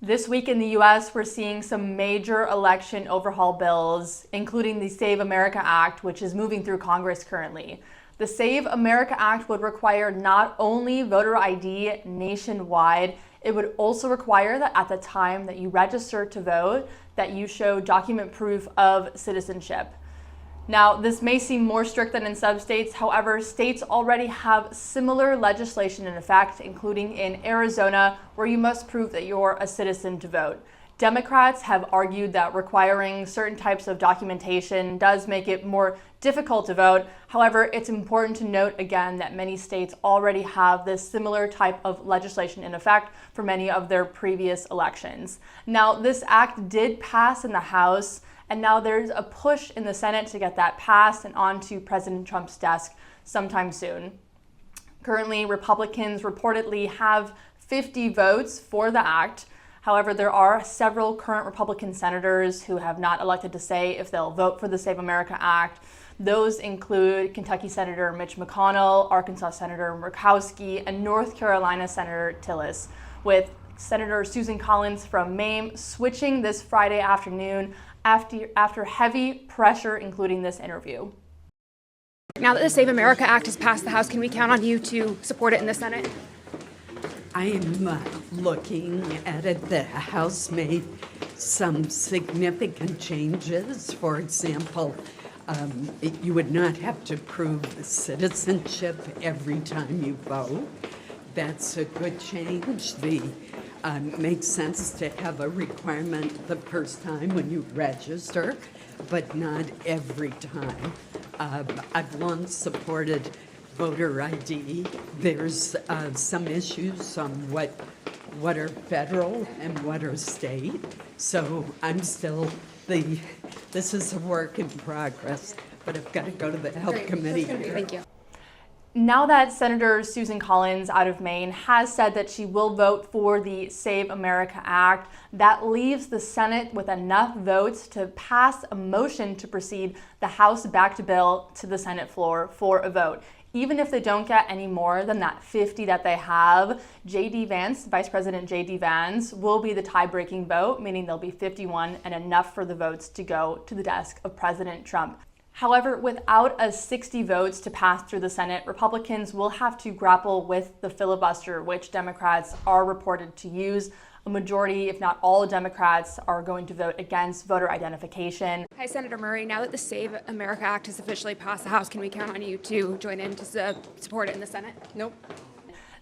This week in the U.S., we're seeing some major election overhaul bills, including the Save America Act, which is moving through Congress currently. The Save America Act would require not only voter ID nationwide, it would also require that at the time that you register to vote, that you show document proof of citizenship. Now, this may seem more strict than in some states. However, states already have similar legislation in effect, including in Arizona, where you must prove that you're a citizen to vote. Democrats have argued that requiring certain types of documentation does make it more difficult to vote. However, it's important to note again that many states already have this similar type of legislation in effect for many of their previous elections. Now, this act did pass in the House, and now there's a push in the Senate to get that passed and onto President Trump's desk sometime soon. Currently, Republicans reportedly have 50 votes for the act. However, there are several current Republican senators who have not elected to say if they'll vote for the Save America Act. Those include Kentucky Senator Mitch McConnell, Arkansas Senator Murkowski, and North Carolina Senator Tillis, with Senator Susan Collins from Maine switching this Friday afternoon after heavy pressure, including this interview. Now that the Save America Act has passed the House, can we count on you to support it in the Senate? I'm looking at it. The House made some significant changes. For example, you would not have to prove citizenship every time you vote. That's a good change. Makes sense to have a requirement the first time when you register, but not every time. I've long supported voter ID. There's some issues on what are federal and what are state. So I'm still this is a work in progress, but I've got to go to the Health Committee. Thank you. Now that Senator Susan Collins out of Maine has said that she will vote for the Save America Act, that leaves the Senate with enough votes to pass a motion to proceed the House-backed bill to the Senate floor for a vote. Even if they don't get any more than that 50 that they have, J.D. Vance, Vice President J.D. Vance, will be the tie-breaking vote, meaning there'll be 51 and enough for the votes to go to the desk of President Trump. However, without a 60 votes to pass through the Senate, Republicans will have to grapple with the filibuster, which Democrats are reported to use. A majority, if not all Democrats, are going to vote against voter identification. Hi, Senator Murray. Now that the Save America Act has officially passed the House, can we count on you to join in to support it in the Senate? Nope.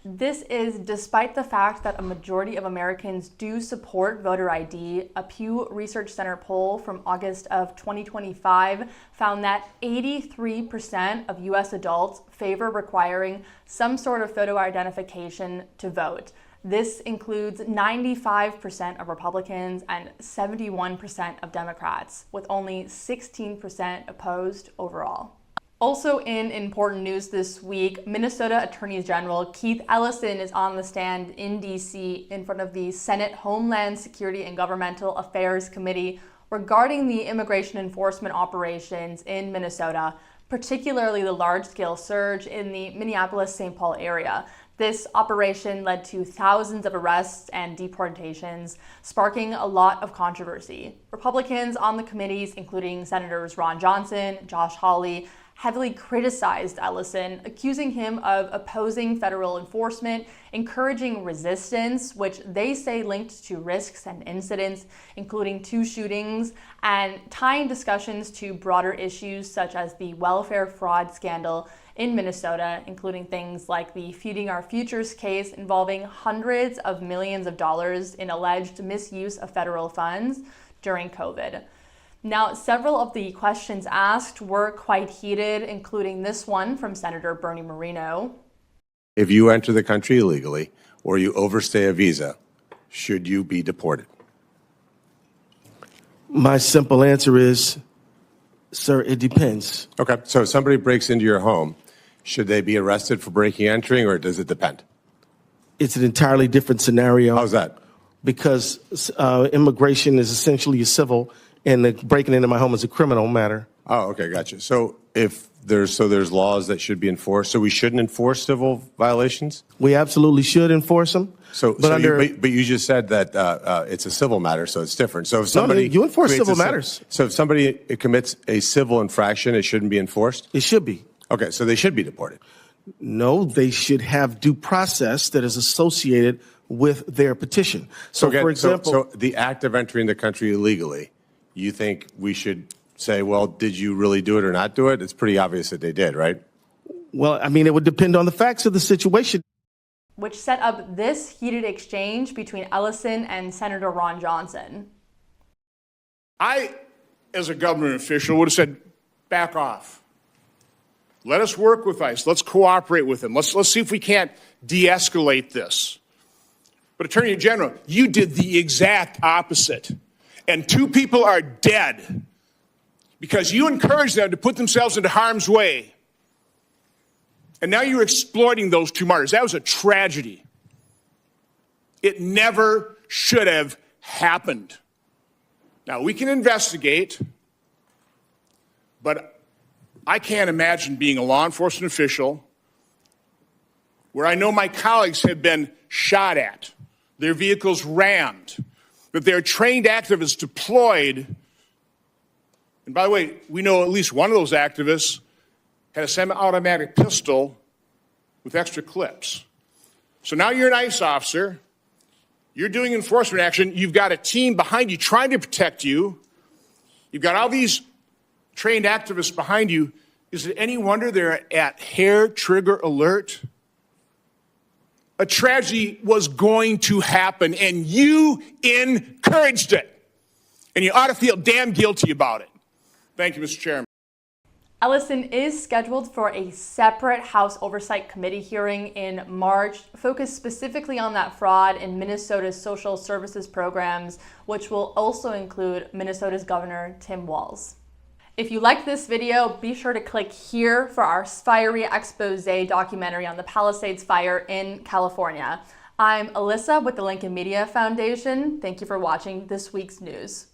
This is despite the fact that a majority of Americans do support voter ID. A Pew Research Center poll from August of 2025 found that 83% of U.S. adults favor requiring some sort of photo identification to vote. This includes 95% of Republicans and 71% of Democrats, with only 16% opposed overall. Also in important news this week, Minnesota Attorney General Keith Ellison is on the stand in D.C. in front of the Senate Homeland Security and Governmental Affairs Committee regarding the immigration enforcement operations in Minnesota, particularly the large-scale surge in the Minneapolis-St. Paul area. This operation led to thousands of arrests and deportations, sparking a lot of controversy. Republicans on the committees, including Senators Ron Johnson, Josh Hawley, heavily criticized Ellison, accusing him of opposing federal enforcement, encouraging resistance, which they say linked to risks and incidents, including 2 shootings, and tying discussions to broader issues such as the welfare fraud scandal in Minnesota, including things like the Feeding Our Futures case involving hundreds of millions of dollars in alleged misuse of federal funds during COVID. Now, several of the questions asked were quite heated, including this one from Senator Bernie Moreno. If you enter the country illegally or you overstay a visa, should you be deported? My simple answer is, sir, it depends. Okay, so if somebody breaks into your home, should they be arrested for breaking and entering, or does it depend? It's an entirely different scenario. How's that? Because immigration is essentially a civil, and the breaking into my home is a criminal matter. Oh, okay, gotcha. So if there's laws that should be enforced, so we shouldn't enforce civil violations? We absolutely should enforce them. So, But but you just said that it's a civil matter, so it's different. So if somebody you enforce creates civil a matters. So if somebody commits a civil infraction, it shouldn't be enforced? It should be. Okay, so they should be deported. No, they should have due process that is associated with their petition. So, again, for example, so the act of entering the country illegally, you think we should say, well, did you really do it or not do it? It's pretty obvious that they did, right? well, I mean, it would depend on the facts of the situation. Which set up this heated exchange between Ellison and Senator Ron Johnson. I, as a government official, would have said, back off. Let us work with ICE. Let's cooperate with them. Let's see if we can't de-escalate this. But Attorney General, you did the exact opposite. And 2 people are dead because you encouraged them to put themselves into harm's way. And now you're exploiting those 2 martyrs. That was a tragedy. It never should have happened. Now, we can investigate, but I can't imagine being a law enforcement official where I know my colleagues have been shot at, their vehicles rammed, that there are trained activists deployed. And by the way, we know at least one of those activists had a semi-automatic pistol with extra clips. So now you're an ICE officer, you're doing enforcement action, you've got a team behind you trying to protect you, you've got all these trained activists behind you. Is it any wonder they're at hair trigger alert? A tragedy was going to happen, and you encouraged it. And you ought to feel damn guilty about it. Thank you, Mr. Chairman. Ellison is scheduled for a separate House Oversight Committee hearing in March, focused specifically on that fraud in Minnesota's social services programs, which will also include Minnesota's Governor Tim Walz. If you liked this video, be sure to click here for our fiery expose documentary on the Palisades Fire in California. I'm Alyssa with the Lincoln Media Foundation. Thank you for watching this week's news.